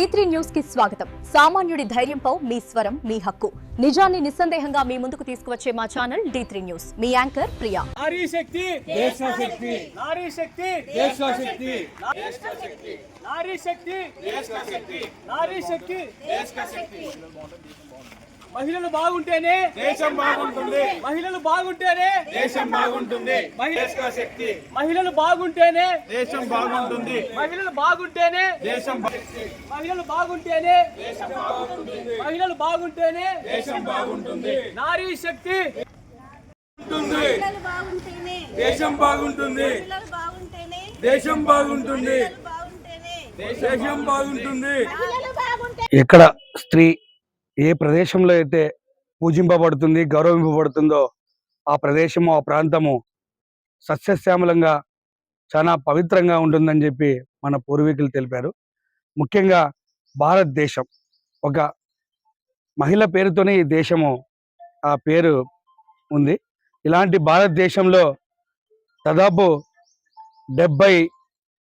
D3 news కి స్వాగతం. సామాన్యుడి ధైర్యంపై మీ స్వరం మీ హక్కు. నిజాన్ని నిస్సందేహంగా మీ ముందుకు తీసుకువచ్చే మా ఛానల్ D3 న్యూస్. మీ యాంకర్ ప్రియా. నారీ శక్తి దేశ శక్తి, నారీ శక్తి దేశ శక్తి, నారీ శక్తి దేశ శక్తి, నారీ శక్తి దేశ శక్తి. మహిళలు బాగుంటేనే దేశం బాగుంటుంది, మహిళలు బాగుంటేనే దేశం బాగుంటుంది, మహిళా శక్తి. మహిళలు బాగుంటేనే దేశం బాగుంటుంది, మహిళలు బాగుంటేనే దేశం, మహిళలు బాగుంటేనే దేశం బాగుంటుంది, మహిళలు బాగుంటేనే దేశం బాగుంటుంది. నారీ శక్తి దేశం బాగుంటుంది, దేశం బాగుంటుంది, దేశం బాగుంటుంది. ఎక్కడ స్త్రీ ఏ ప్రదేశంలో అయితే పూజింపబడుతుంది, గౌరవింపబడుతుందో ఆ ప్రదేశము, ఆ ప్రాంతము సస్యశ్యామలంగా చాలా పవిత్రంగా ఉంటుందని చెప్పి మన పూర్వీకులు తెలిపారు. ముఖ్యంగా భారతదేశం ఒక మహిళ పేరుతోనే ఈ దేశము ఆ పేరు ఉంది. ఇలాంటి భారతదేశంలో దాదాపు 70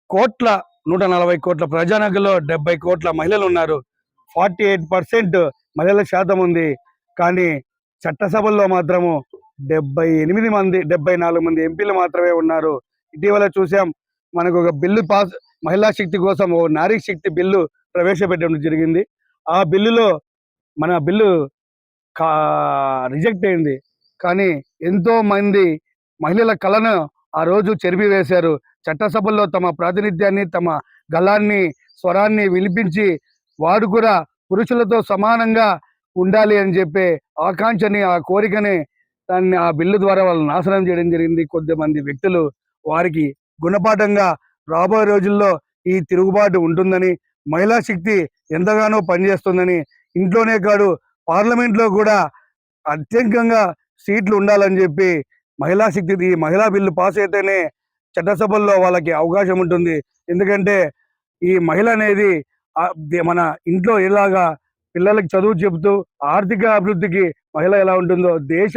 కోట్ల 140 కోట్ల ప్రజానగర్లో 70 కోట్ల మహిళలు ఉన్నారు. 48% మహిళల శాతం ఉంది. కానీ చట్టసభల్లో మాత్రము 74 మంది ఎంపీలు మాత్రమే ఉన్నారు. ఇటీవల చూసాం, మనకు ఒక బిల్లు పాస్, మహిళా శక్తి కోసం ఓ నారీ శక్తి బిల్లు ప్రవేశపెట్టడం జరిగింది. ఆ బిల్లులో మన బిల్లు రిజెక్ట్ అయింది. కానీ ఎంతో మంది మహిళల కళను ఆ రోజు చెరిపివేశారు. చట్టసభల్లో తమ ప్రాతినిధ్యాన్ని, తమ గళాన్ని, స్వరాన్ని వినిపించి వారు కూడా పురుషులతో సమానంగా ఉండాలి అని చెప్పే ఆకాంక్షని, ఆ కోరికని దాన్ని ఆ బిల్లు ద్వారా వాళ్ళు నాశనం చేయడం జరిగింది. కొద్దిమంది వ్యక్తులు వారికి గుణపాఠంగా రాబోయే రోజుల్లో ఈ తిరుగుబాటు ఉంటుందని, మహిళా శక్తి ఎంతగానో పనిచేస్తుందని, ఇంట్లోనే కాదు పార్లమెంట్లో కూడా అత్యధికంగా సీట్లు ఉండాలని చెప్పి మహిళా శక్తి, ఈ మహిళా బిల్లు పాస్ అయితేనే చట్టసభల్లో వాళ్ళకి అవకాశం ఉంటుంది. ఎందుకంటే ఈ మహిళ అనేది మన ఇంట్లో ఎలాగా పిల్లలకి చదువు చెబుతూ ఆర్థిక అభివృద్ధికి మహిళ ఎలా ఉంటుందో, దేశ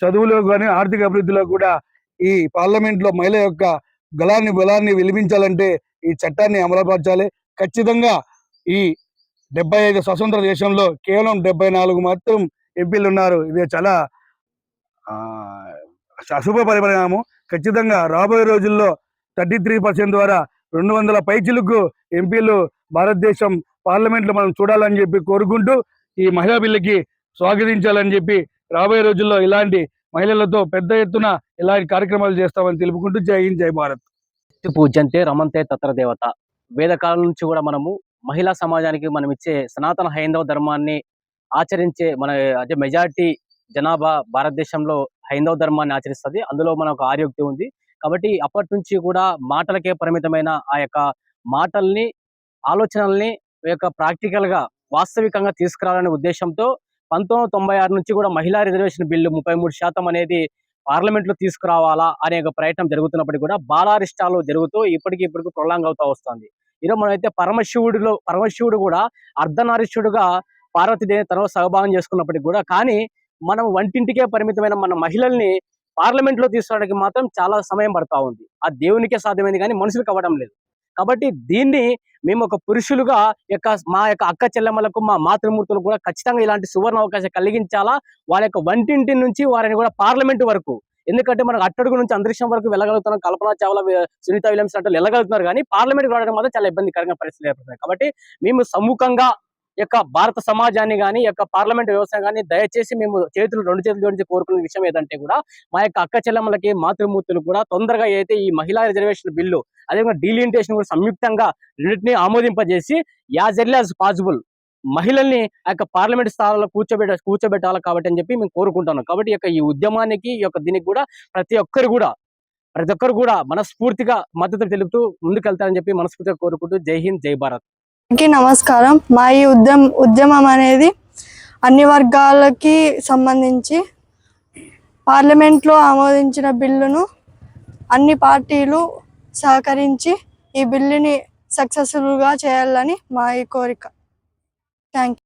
చదువులో కానీ ఆర్థిక అభివృద్ధిలో కూడా ఈ పార్లమెంట్లో మహిళ యొక్క బలాన్ని విలిపించాలంటే ఈ చట్టాన్ని అమలుపరచాలి. ఖచ్చితంగా ఈ 75 స్వతంత్ర దేశంలో కేవలం 74 మాత్రం ఎంపీలు ఉన్నారు. ఇది చాలా అశుభ పరిణామం. ఖచ్చితంగా రాబోయే రోజుల్లో 33% ద్వారా 200 పైచిలకు ఎంపీలు భారతదేశం పార్లమెంట్లో మనం చూడాలని చెప్పి కోరుకుంటూ ఈ మహిళా బిల్లుకి స్వాగతించాలని చెప్పి రాబోయే రోజుల్లో ఇలాంటి మహిళలతో పెద్ద ఎత్తున ఇలాంటి కార్యక్రమాలు చేస్తామని తెలుపుకుంటూ జై హింద్, జై భారత్. పూజ్యంతే రమంతే తత్ర దేవత. వేదకాలం నుంచి కూడా మనము మహిళా సమాజానికి మనం ఇచ్చే సనాతన హైందవ ధర్మాన్ని ఆచరించే అంటే మెజారిటీ జనాభా భారతదేశంలో హైందవ ధర్మాన్ని ఆచరిస్తుంది. అందులో మనకు ఆర్యోక్తి ఉంది. కాబట్టి అప్పటి నుంచి కూడా మాటలకే పరిమితమైన ఆ యొక్క మాటల్ని, ఆలోచనల్ని ప్రాక్టికల్ గా వాస్తవికంగా తీసుకురావాలనే ఉద్దేశంతో 1996 నుంచి కూడా మహిళా రిజర్వేషన్ బిల్లు 33% అనేది పార్లమెంట్ లో తీసుకురావాలా అనే ఒక ప్రయత్నం జరుగుతున్నప్పటికీ కూడా బాలారిష్టాలు జరుగుతూ ఇప్పటికీ ప్రొలాంగ్ అవుతా వస్తుంది. ఈరోజు మనం అయితే పరమశివుడు కూడా అర్ధనారీశ్వరుడుగా పార్వతీదేవి తనలో సహభాగం చేసుకున్నప్పటికీ కూడా, కానీ మనం వంటింటికే పరిమితమైన మన మహిళల్ని పార్లమెంట్ లో తీసుకురావడానికి మాత్రం చాలా సమయం పడతా ఉంది. ఆ దేవునికే సాధ్యమైంది కానీ మనుషులకు అవ్వడం లేదు. కాబట్టి దీన్ని మేము ఒక పురుషులుగా మా యొక్క అక్క చెల్లెమ్మలకు, మా మాతృమూర్తులకు కూడా ఖచ్చితంగా ఇలాంటి సువర్ణ అవకాశం కలిగించాలా. వాళ్ళ యొక్క వంటింటి నుంచి వారిని కూడా పార్లమెంట్ వరకు, ఎందుకంటే మనకు అట్టడుగు నుంచి అంతరిక్షం వరకు వెళ్ళగలుగుతున్నాం. కల్పనా చావ్లా, సునీత విలియమ్స్ అంటే వెళ్ళగలుగుతున్నారు, కానీ పార్లమెంట్ రావడం మాత్రం చాలా ఇబ్బందికరంగా పరిస్థితులు ఏర్పడుతున్నాయి. కాబట్టి మేము సమ్ముఖంగా భారత సమాజాన్ని కానీ పార్లమెంట్ వ్యవస్థ కానీ దయచేసి మేము రెండు చేతులు జోడించి కోరుకునే విషయం ఏదంటే కూడా మా యొక్క అక్క చెల్లెమ్మలకి, మాతృమూర్తులు కూడా తొందరగా అయితే ఈ మహిళా రిజర్వేషన్ బిల్లు, అదేవిధంగా డీలిమిటేషన్ కూడా సంయుక్తంగా రెండింటినీ ఆమోదింపజేసి యాజ్ ఎర్లీ యాజ్ పాసిబుల్ మహిళల్ని పార్లమెంట్ స్థానాల్లో కూర్చోబెట్టాలి కాబట్టి అని చెప్పి మేము కోరుకుంటున్నాం. కాబట్టి ఈ ఉద్యమానికి దీనికి కూడా ప్రతి ఒక్కరు కూడా మనస్ఫూర్తిగా మద్దతు తెలుపుతూ ముందుకెళ్తారని చెప్పి మనస్ఫూర్తిగా కోరుకుంటూ జై హింద్, జై భారత్. నమస్కారం. మా ఈ ఉద్యమం అనేది అన్ని వర్గాలకి సంబంధించి పార్లమెంట్లో ఆమోదించిన బిల్లును అన్ని పార్టీలు సహకరించి ఈ బిల్లుని సక్సెస్ఫుల్గా చేయాలని మా ఈ కోరిక. Thank you.